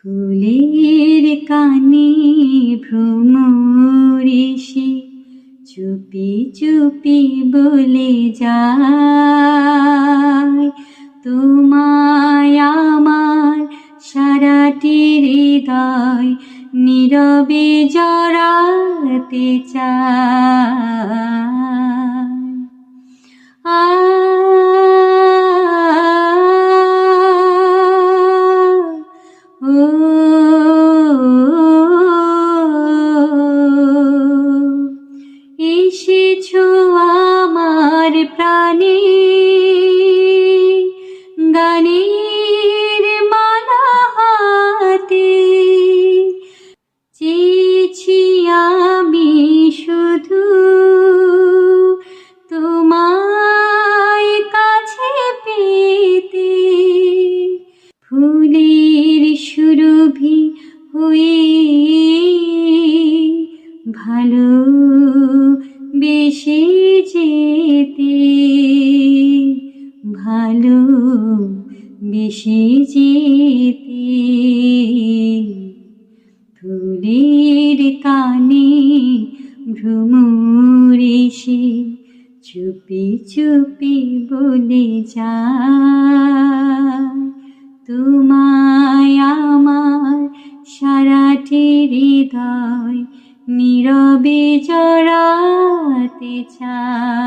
ফুলের কানে ভ্রমর এসে চুপি চুপি বলে যায়, তোমায় আমার সারাটি হৃদয় নীরবে জড়াতে চায়। এসেছো আমার প্রাণে, গানের মালা হাতে, চেয়েছি আমি শুধু তোমায় কাছে পেতে। ফুলের সুরভি হয়ে ভালো বেশি যেতে, ভালো বেশি যেতে। ফুলের কানে ভ্রমর এসে চুপি চুপি বলে যায়, তোমায় আমার সারাটি হৃদয় নীরবে জড়াতে চায়।